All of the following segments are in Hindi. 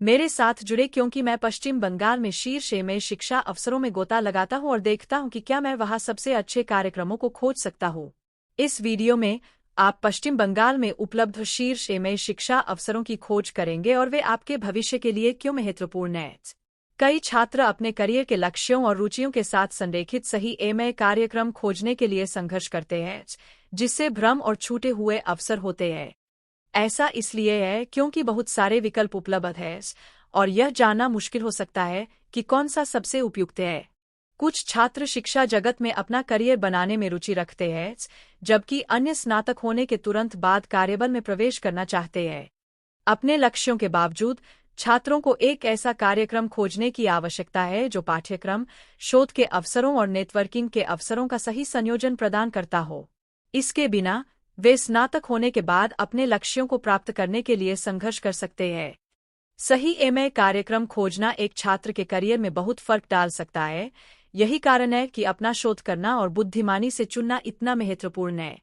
मेरे साथ जुड़े क्योंकि मैं पश्चिम बंगाल में शीर्ष में शिक्षा अवसरों में गोता लगाता हूं और देखता हूं कि क्या मैं वहां सबसे अच्छे कार्यक्रमों को खोज सकता हूं। इस वीडियो में आप पश्चिम बंगाल में उपलब्ध शीर्ष में शिक्षा अवसरों की खोज करेंगे और वे आपके भविष्य के लिए क्यों महत्वपूर्ण हैं। कई छात्र अपने करियर के लक्ष्यों और रुचियों के साथ संरेखित सही एमए कार्यक्रम खोजने के लिए संघर्ष करते हैं, जिससे भ्रम और छूटे हुए अवसर होते हैं। ऐसा इसलिए है क्योंकि बहुत सारे विकल्प उपलब्ध हैं और यह जानना मुश्किल हो सकता है कि कौन सा सबसे उपयुक्त है। कुछ छात्र शिक्षा जगत में अपना करियर बनाने में रुचि रखते हैं, जबकि अन्य स्नातक होने के तुरंत बाद कार्यबल में प्रवेश करना चाहते हैं। अपने लक्ष्यों के बावजूद छात्रों को एक ऐसा कार्यक्रम खोजने की आवश्यकता है जो पाठ्यक्रम, शोध के अवसरों और नेटवर्किंग के अवसरों का सही संयोजन प्रदान करता हो। इसके बिना वे स्नातक होने के बाद अपने लक्ष्यों को प्राप्त करने के लिए संघर्ष कर सकते हैं। सही एमए कार्यक्रम खोजना एक छात्र के करियर में बहुत फर्क डाल सकता है। यही कारण है कि अपना शोध करना और बुद्धिमानी से चुनना इतना महत्वपूर्ण है।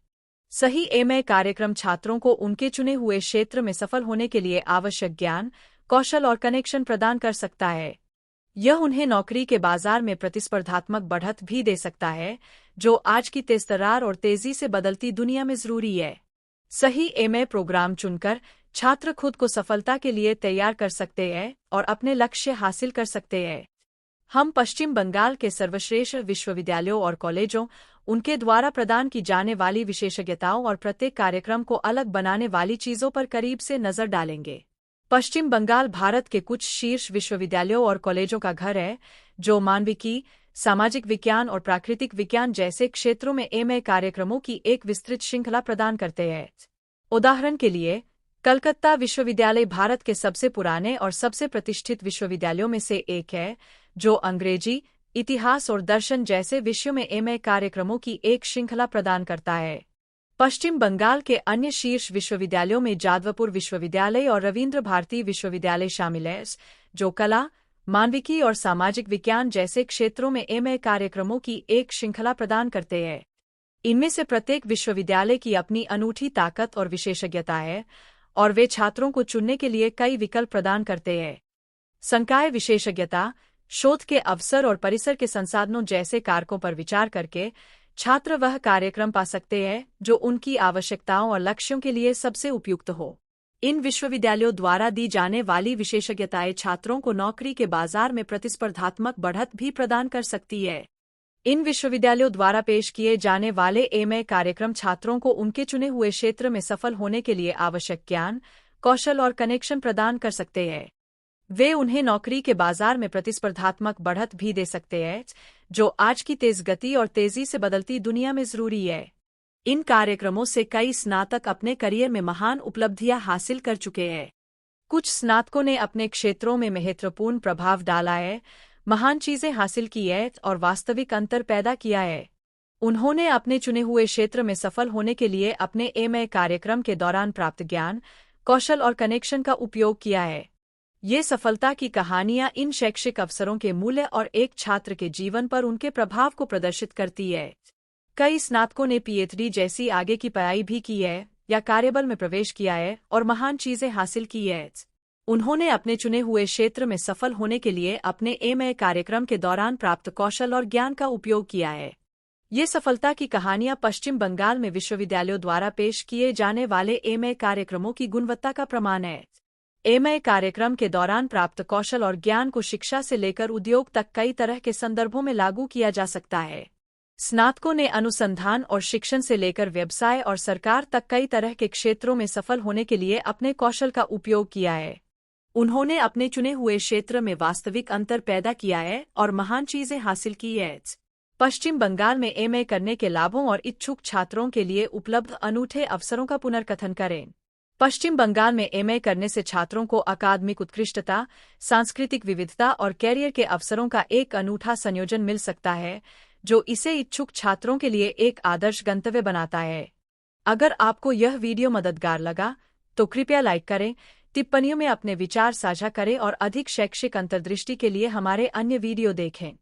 सही एमए कार्यक्रम छात्रों को उनके चुने हुए क्षेत्र में सफल होने के लिए आवश्यक ज्ञान, कौशल और कनेक्शन प्रदान कर सकता है। यह उन्हें नौकरी के बाजार में प्रतिस्पर्धात्मक बढ़त भी दे सकता है, जो आज की तेज़तर्रार और तेजी से बदलती दुनिया में जरूरी है। सही एमए प्रोग्राम चुनकर छात्र खुद को सफलता के लिए तैयार कर सकते हैं और अपने लक्ष्य हासिल कर सकते हैं। हम पश्चिम बंगाल के सर्वश्रेष्ठ विश्वविद्यालयों और कॉलेजों, उनके द्वारा प्रदान की जाने वाली विशेषज्ञताओं और प्रत्येक कार्यक्रम को अलग बनाने वाली चीजों पर करीब से नजर डालेंगे। पश्चिम बंगाल भारत के कुछ शीर्ष विश्वविद्यालयों और कॉलेजों का घर है, जो मानविकी, सामाजिक विज्ञान और प्राकृतिक विज्ञान जैसे क्षेत्रों में एमए कार्यक्रमों की एक विस्तृत श्रृंखला प्रदान करते हैं। उदाहरण के लिए, कलकत्ता विश्वविद्यालय भारत के सबसे पुराने और सबसे प्रतिष्ठित विश्वविद्यालयों में से एक है, जो अंग्रेजी, इतिहास और दर्शन जैसे विषयों में एमए कार्यक्रमों की एक श्रृंखला प्रदान करता है। पश्चिम बंगाल के अन्य शीर्ष विश्वविद्यालयों में जादवपुर विश्वविद्यालय और रविंद्र भारती विश्वविद्यालय शामिल हैं, जो कला, मानविकी और सामाजिक विज्ञान जैसे क्षेत्रों में एमए कार्यक्रमों की एक श्रृंखला प्रदान करते हैं। इनमें से प्रत्येक विश्वविद्यालय की अपनी अनूठी ताकत और विशेषज्ञता है, और वे छात्रों को चुनने के लिए कई विकल्प प्रदान करते हैं। संकाय विशेषज्ञता, शोध के अवसर और परिसर के संसाधनों जैसे कारकों पर विचार करके छात्र वह कार्यक्रम पा सकते हैं जो उनकी आवश्यकताओं और लक्ष्यों के लिए सबसे उपयुक्त हो। इन विश्वविद्यालयों द्वारा दी जाने वाली विशेषज्ञताएं छात्रों को नौकरी के बाजार में प्रतिस्पर्धात्मक बढ़त भी प्रदान कर सकती है। इन विश्वविद्यालयों द्वारा पेश किए जाने वाले एमए कार्यक्रम छात्रों को उनके चुने हुए क्षेत्र में सफल होने के लिए आवश्यक ज्ञान, कौशल और कनेक्शन प्रदान कर सकते हैं। वे उन्हें नौकरी के बाजार में प्रतिस्पर्धात्मक बढ़त भी दे सकते हैं, जो आज की तेज गति और तेजी से बदलती दुनिया में जरूरी है। इन कार्यक्रमों से कई स्नातक अपने करियर में महान उपलब्धियां हासिल कर चुके हैं। कुछ स्नातकों ने अपने क्षेत्रों में महत्वपूर्ण प्रभाव डाला है, महान चीजें हासिल की है और वास्तविक अंतर पैदा किया है। उन्होंने अपने चुने हुए क्षेत्र में सफल होने के लिए अपने एमए कार्यक्रम के दौरान प्राप्त ज्ञान, कौशल और कनेक्शन का उपयोग किया है। ये सफलता की कहानियां इन शैक्षिक अवसरों के मूल्य और एक छात्र के जीवन पर उनके प्रभाव को प्रदर्शित करती है। कई स्नातकों ने पीएचडी जैसी आगे की पढ़ाई भी की है या कार्यबल में प्रवेश किया है और महान चीजें हासिल की है। उन्होंने अपने चुने हुए क्षेत्र में सफल होने के लिए अपने एमए कार्यक्रम के दौरान प्राप्त कौशल और ज्ञान का उपयोग किया है। ये सफलता की कहानियां पश्चिम बंगाल में विश्वविद्यालयों द्वारा पेश किए जाने वाले एमए कार्यक्रमों की गुणवत्ता का प्रमाण है। एमए कार्यक्रम के दौरान प्राप्त कौशल और ज्ञान को शिक्षा से लेकर उद्योग तक कई तरह के संदर्भों में लागू किया जा सकता है। स्नातकों ने अनुसंधान और शिक्षण से लेकर व्यवसाय और सरकार तक कई तरह के क्षेत्रों में सफल होने के लिए अपने कौशल का उपयोग किया है। उन्होंने अपने चुने हुए क्षेत्र में वास्तविक अंतर पैदा किया है और महान चीजें हासिल की है। पश्चिम बंगाल में एमए करने के लाभों और इच्छुक छात्रों के लिए उपलब्ध अनूठे अवसरों का पुनर्कथन करें। पश्चिम बंगाल में एमए करने से छात्रों को अकादमिक उत्कृष्टता, सांस्कृतिक विविधता और कैरियर के अवसरों का एक अनूठा संयोजन मिल सकता है, जो इसे इच्छुक छात्रों के लिए एक आदर्श गंतव्य बनाता है। अगर आपको यह वीडियो मददगार लगा, तो कृपया लाइक करें, टिप्पणियों में अपने विचार साझा करें और अधिक शैक्षिक अंतर्दृष्टि के लिए हमारे अन्य वीडियो देखें।